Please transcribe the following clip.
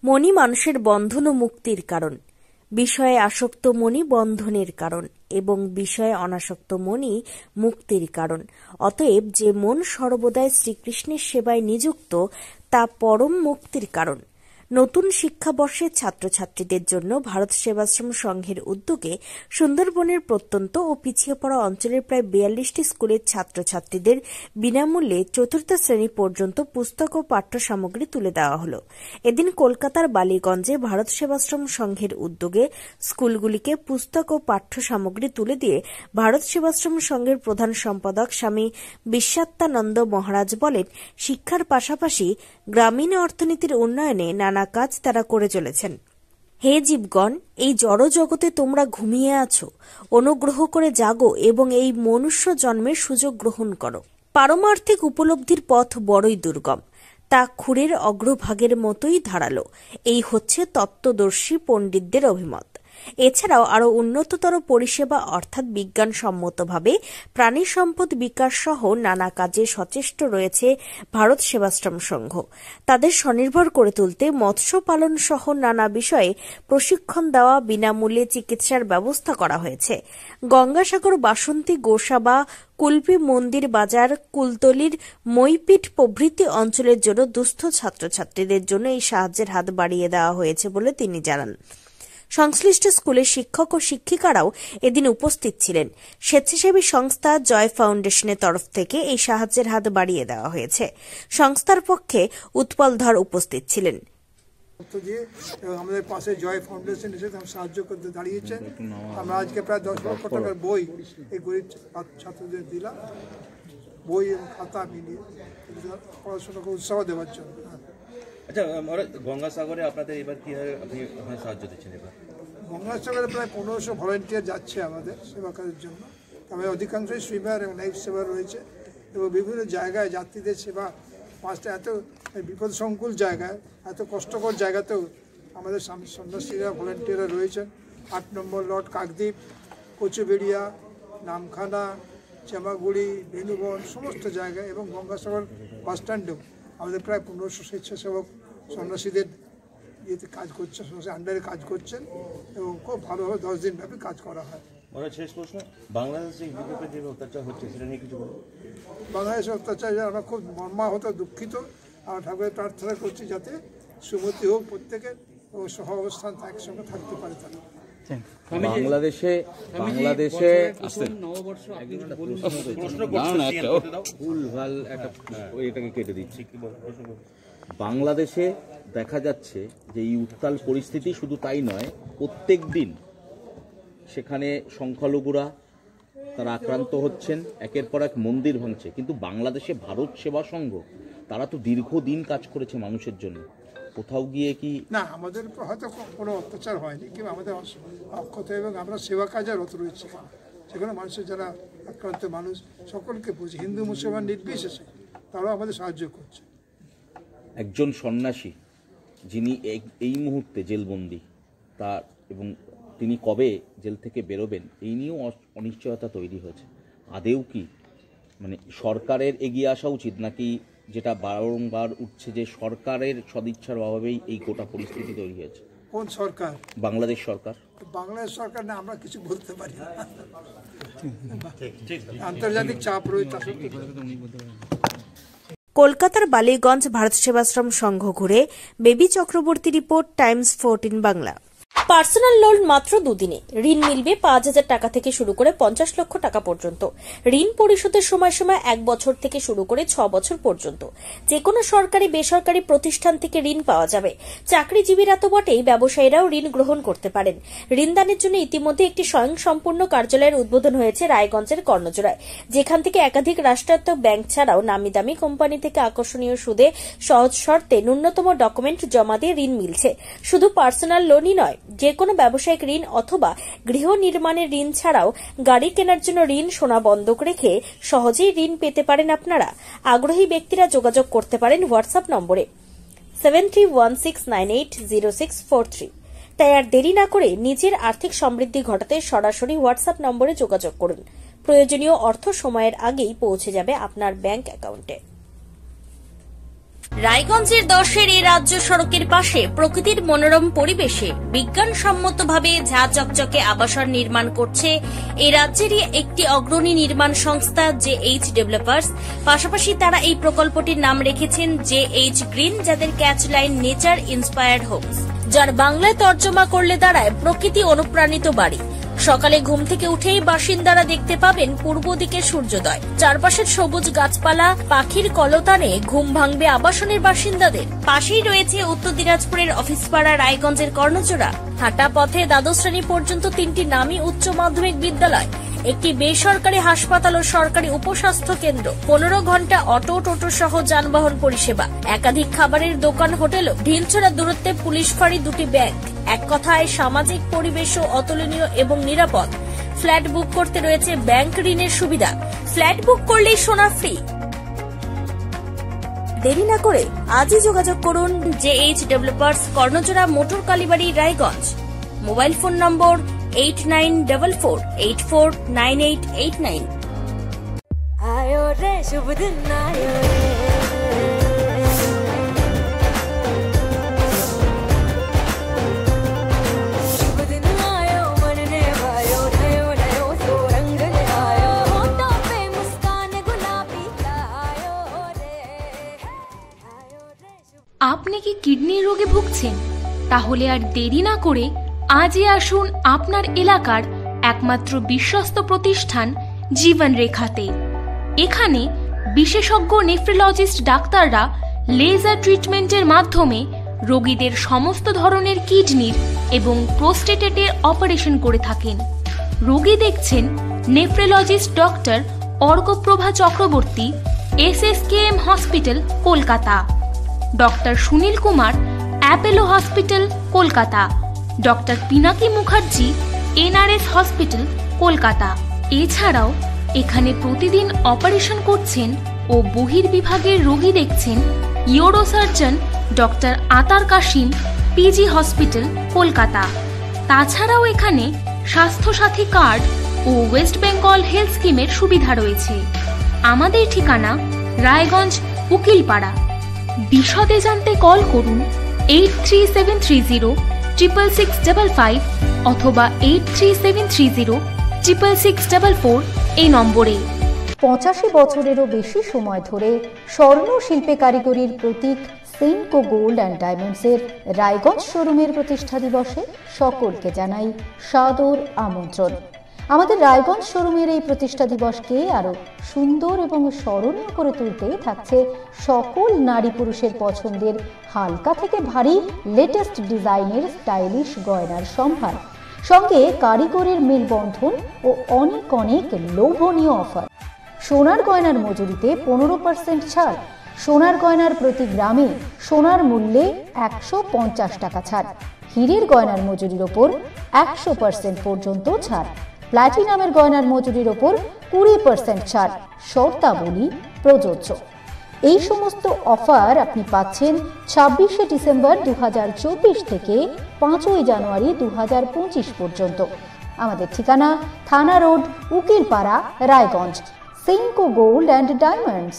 মনি মানুষের বন্ধন ও মুক্তির কারণ, বিষয়ে আসক্ত মনি বন্ধনের কারণ এবং বিষয়ে অনাসক্ত মনি মুক্তির কারণ। অতএব যে মন সর্বদাই শ্রীকৃষ্ণের সেবায় নিযুক্ত তা পরম মুক্তির কারণ। নতুন শিক্ষাবর্ষের ছাত্রছাত্রীদের জন্য ভারত সেবাশ্রম সংঘের উদ্যোগে সুন্দরবনের প্রত্যন্ত ও পিছিয়ে পড়া অঞ্চলের প্রায় ৪২টি স্কুলের ছাত্রছাত্রীদের বিনামূল্যে চতুর্থ শ্রেণী পর্যন্ত পুস্তক ও পাঠ্য সামগ্রী তুলে দেওয়া হল। এদিন কলকাতার বালিগঞ্জে ভারত সেবাশ্রম সংঘের উদ্যোগে স্কুলগুলিকে পুস্তক ও পাঠ্য সামগ্রী তুলে দিয়ে ভারত সেবাশ্রম সংঘের প্রধান সম্পাদক স্বামী বিশ্বাত্মানন্দ মহারাজ বলেন, শিক্ষার পাশাপাশি গ্রামীণ অর্থনীতির উন্নয়নে নানা কাজ তারা করে চলেছেন। হে জীবগণ, এই জড় জগতে তোমরা ঘুমিয়ে আছো, অনুগ্রহ করে জাগো এবং এই মনুষ্য জন্মের সুযোগ গ্রহণ করো। পারমার্থিক উপলব্ধির পথ বড়ই দুর্গম, তা ক্ষুরের অগ্রভাগের মতোই ধারালো। এই হচ্ছে তত্ত্বদর্শী পণ্ডিতদের অভিমত। এছাড়াও আরও উন্নততর পরিষেবা অর্থাৎ বিজ্ঞানসম্মতভাবে প্রাণী সম্পদ বিকাশ সহ নানা কাজে সচেষ্ট রয়েছে ভারত সেবাশ্রম সংঘ। তাদের স্বনির্ভর করে তুলতে মৎস্য পালন সহ নানা বিষয়ে প্রশিক্ষণ দেওয়া, বিনামূল্যে চিকিৎসার ব্যবস্থা করা হয়েছে। গঙ্গাসাগর, বাসন্তী, গোসাবা, কুলপি, মন্দির বাজার, কুলতলির মইপিঠ প্রভৃতি অঞ্চলের জন্য দুস্থ ছাত্রছাত্রীদের জন্য এই সাহায্যের হাত বাড়িয়ে দেওয়া হয়েছে বলে তিনি জানান। সংশ্লিষ্ট স্কুলের শিক্ষক ও শিক্ষিকারাও এদিন উপস্থিত ছিলেন। স্বেচ্ছাসেবী সংস্থা জয় ফাউন্ডেশনের তরফ থেকে এই সাহায্যের হাত বাড়িয়ে দেওয়া হয়েছে। সংস্থার পক্ষে উৎপল ধর উপস্থিত ছিলেন। আমাদের পাশে জয় ফাউন্ডেশন এসে সাহায্য করতে দাঁড়িয়েছে। আমরা আজকে প্রায় 10 লক্ষ টাকার বই এই গরিব ছাত্রদের দিলাম, বই এবং খাতা মিলিয়ে পড়াশোনাকে উৎসাহ দেওয়ার জন্য। আচ্ছা, গঙ্গাসাগরে আপনাদের এবার কিভাবে আপনি সাহায্য দিচ্ছেন? এবার গঙ্গাসাগরে প্রায় 1500 ভলেন্টিয়ার যাচ্ছে আমাদের সেবা কাজের জন্য। আমাদের অধিকাংশই সুইমার এবং লাইফ সেভার রয়েছে এবং বিভিন্ন জায়গায় যাত্রীদের সেবা, পাঁচটা এত বিপদসংকুল জায়গায়, এত কষ্টকর জায়গাতেও আমাদের সন্ন্যাসীরা ভলেন্টিয়াররা রয়েছেন। 8 নম্বর লট, কাকদ্বীপ, কচুবেড়িয়া, নামখানা, চামাগুড়ি, বেনুবন সমস্ত জায়গায় এবং গঙ্গাসাগর বাস স্ট্যান্ডেও আমাদের প্রায় 1500 স্বেচ্ছাসেবক সন্ন্যাসীদের ইয়েতে কাজ করছে, আন্ডারে কাজ করছেন এবং খুব ভালোভাবে 10 দিন ব্যাপী কাজ করা হয়। শেষ প্রশ্ন, বাংলাদেশে যে অত্যাচার হচ্ছে সেটা নিয়ে কিছু বলুন। বাংলাদেশের অত্যাচারে আমরা খুব মর্মাহত, দুঃখিত। আমরা ঠাকুরের প্রার্থনা করছি যাতে সুমতি হোক প্রত্যেকের ও সহ অবস্থান একসঙ্গে থাকতে পারে তারা। বাংলাদেশে বাংলাদেশে দেখা যাচ্ছে যে এই উত্তাল পরিস্থিতি, শুধু তাই নয়, প্রত্যেক দিন সেখানে সংখ্যালঘুরা তারা আক্রান্ত হচ্ছেন, একের পর এক মন্দির ভাঙছে। কিন্তু বাংলাদেশে ভারত সেবা সংঘ তারা তো দীর্ঘদিন কাজ করেছে মানুষের জন্য। কোথাও গিয়ে কি না, আমাদের উপর হয়তো কোনো অত্যাচার হয়নি, কিন্তু আমাদের অক্ষত এবং আমরা সেবা কাজে রত রয়েছি। সেখানে মানুষের যারা আক্রান্ত মানুষ সকলকে বুঝি, হিন্দু মুসলমান নির্বিশেষে তারাও আমাদের সাহায্য করছে। একজন সন্ন্যাসী যিনি এই মুহূর্তে জেলবন্দি, তার এবং তিনি কবে জেল থেকে বেরোবেন এই নিয়েও অনিশ্চয়তা তৈরি হয়েছে। আদেও কি সরকারের এগিয়ে আসা উচিত, নাকি যেটা বারংবার উঠছে যে সরকারের সদিচ্ছার অভাবেই এই গোটা পরিস্থিতি তৈরি হয়েছে? কোন সরকার? বাংলাদেশ সরকার। বাংলাদেশ সরকার না, আমরা কিছু বলতে পারি না, আন্তর্জাতিক চাপ রয়েছে। কলকাতার বালিগঞ্জ ভারত সেবাশ্রম সংঘ ঘুরে baby Chakraborty report, Times 14 Bangla. Personal loan মাত্র 2 দিনে ঋণ মিলবে 5000 টাকা থেকে শুরু করে 50 লক্ষ টাকা পর্যন্ত। ঋণ পরিশোধের সময়সীমা 1 বছর থেকে শুরু করে 6 বছর পর্যন্ত। যে কোনো সরকারি বেসরকারি প্রতিষ্ঠান থেকে ঋণ পাওয়া যাবে। চাকরিজীবীরা তো বটেই, ব্যবসায়ীরাও ঋণ গ্রহণ করতে পারেন। ঋণদানের জন্য ইতিমধ্যে একটি স্বয়ংসম্পূর্ণ কার্যালয়ের উদ্বোধন হয়েছে রায়গঞ্জের কর্ণজোড়ায়, যেখান থেকে একাধিক রাষ্ট্রায়ত্ত ব্যাংক ছাড়াও নামি দামি কোম্পানি থেকে আকর্ষণীয় সুদে সহজ শর্তে ন্যূনতম ডকুমেন্ট জমা দিয়ে ঋণ মিলছে। শুধু পার্সোনাল লোনই নয়, যে কোনো ব্যবসায়িক ঋণ অথবা গৃহ নির্মাণের ঋণ ছাড়াও গাড়ি কেনার জন্য ঋণ, সোনা বন্ধক রেখে সহজেই ঋণ পেতে পারেন আপনারা। আগ্রহী ব্যক্তিরা যোগাযোগ করতে পারেন হোয়াটসঅ্যাপ নম্বরে 7316980643। তাই আর দেরি না করে নিজের আর্থিক সমৃদ্ধি ঘটাতে সরাসরি হোয়াটসঅ্যাপ নম্বরে যোগাযোগ করুন। প্রয়োজনীয় অর্থ সময়ের আগেই পৌঁছে যাবে আপনার ব্যাংক অ্যাকাউন্টে। রায়গঞ্জের 10-এর এই রাজ্য সড়কের পাশে প্রকৃতির মনোরম পরিবেশে বিজ্ঞানসম্মতভাবে ঝা চকচকে আবাসন নির্মাণ করছে এই রাজ্যেরই একটি অগ্রণী নির্মাণ সংস্থা JH ডেভেলপার্স। পাশাপাশি তারা এই প্রকল্পটির নাম রেখেছেন JH গ্রিন, যাদের ক্যাচলাইন নেচার ইন্সপায়ার্ড হোমস, যার বাংলায় তর্জমা করলে দাঁড়ায় প্রকৃতি অনুপ্রাণিত বাড়ি। সকালে ঘুম থেকে উঠেই বাসিন্দারা দেখতে পাবেন পূর্ব দিকে সূর্যোদয়, চারপাশের সবুজ গাছপালা, পাখির কলতানে ঘুম ভাঙবে আবাসনের বাসিন্দাদের। পাশেই রয়েছে উত্তর দিনাজপুরের অফিসপাড়া রায়গঞ্জের কর্ণজোড়া। হাঁটা পথে দ্বাদশ শ্রেণী পর্যন্ত 3টি নামী উচ্চ মাধ্যমিক বিদ্যালয়, একটি বেসরকারি হাসপাতাল ও সরকারি উপস্বাস্থ্য কেন্দ্র, 15 ঘন্টা অটো টোটো সহ যানবাহন পরিষেবা, একাধিক খাবারের দোকান, হোটেল, ঢিলছড়া দূরত্বে পুলিশ ফাঁড়ি, 2টি ব্যাংক। এক কথায় সামাজিক পরিবেশও অতুলনীয় এবং নিরাপদ। ফ্ল্যাট বুক করতে রয়েছে ব্যাংক ঋণের সুবিধা। ফ্ল্যাট বুক করলেই সোনা ফ্রি। দেরি না করে আজই যোগাযোগ করুন JH developers, Karnajora, motor Kalibari, Raiganj. Mobile phone number 8944849889। आयो रे शुभ दिन आयो रे, शुभ दिन आयो मन ने भायो, नयो नयो सो रंग ले आयो, होठों पे मुस्कान गुलाबी आयो रे, आयो रे शुभ। আপনি কি কিডনির রোগে ভুগছেন? তাহলে আর দেরি না করে আজই আসুন আপনার এলাকার একমাত্র বিশ্বস্ত প্রতিষ্ঠান জীবন রেখাতে। এখানে বিশেষজ্ঞ নেফ্রোলজিস্ট ডাক্তাররা লেজার ট্রিটমেন্টের মাধ্যমে রোগীদের সমস্ত ধরনের কিডনির এবং প্রোস্টেটের অপারেশন করে থাকেন। রোগী দেখছেন nephrologist doctor Arkaprabha Chakraborty, SSKM hospital, Kolkata. Doctor Sunil Kumar, Apollo hospital, Kolkata. Doctor Pinaki Mukherjee, NRS hospital, Kolkata. এছাড়াও এখানে প্রতিদিন অপারেশন করছেন ও বহির্বিভাগের রোগী দেখছেন ইউরোসার্জন ডক্টর আতার কাশিম, PG হসপিটাল, কলকাতা। তাছাড়াও এখানে স্বাস্থ্যসাথী কার্ড ও ওয়েস্ট বেঙ্গল হেলথ স্কিমের সুবিধা রয়েছে। আমাদের ঠিকানা রায়গঞ্জ, উকিলপাড়া। বিশদে জানতে কল করুন 8373066655 অথবা 8373066644 এই নম্বরে। 85 বছরেরও বেশি সময় ধরে স্বর্ণ শিল্পে কারিগরির প্রতীক সেনকো গোল্ড অ্যান্ড ডায়মন্ডসের রায়গঞ্জ শোরুমের প্রতিষ্ঠা দিবসে সকলকে জানাই সাদর আমন্ত্রণ। আমাদের রায়গঞ্জ শোরুমের এই প্রতিষ্ঠা দিবসকে আরো সুন্দর এবং স্মরণীয় করে তুলতে থাকছে সকল নারী পুরুষের পছন্দের হালকা থেকে ভারী লেটেস্ট ডিজাইনের স্টাইলিশ গয়নার সম্ভার, সঙ্গে কারিগরের মেলবন্ধন ও অনেক অনেক লোভনীয় অফার। সোনার গয়নার মজুরিতে 15% ছাড়, সোনার গয়নার প্রতি গ্রামে সোনার মূল্যে 150 টাকা ছাড়, হীরের গয়নার মজুরির ওপর 100% পর্যন্ত ছাড়, প্ল্যাটিনামের গয়নার মজুরির ওপর 20% ছাড়, শর্তাবলী প্রযোজ্য। এই সমস্ত অফার আপনি পাচ্ছেন 26শে ডিসেম্বর 2024 থেকে 5ই জানুয়ারি 2025 পর্যন্ত। আমাদের ঠিকানা থানা road, Ukilpara, Raiganj. Senco gold and diamonds.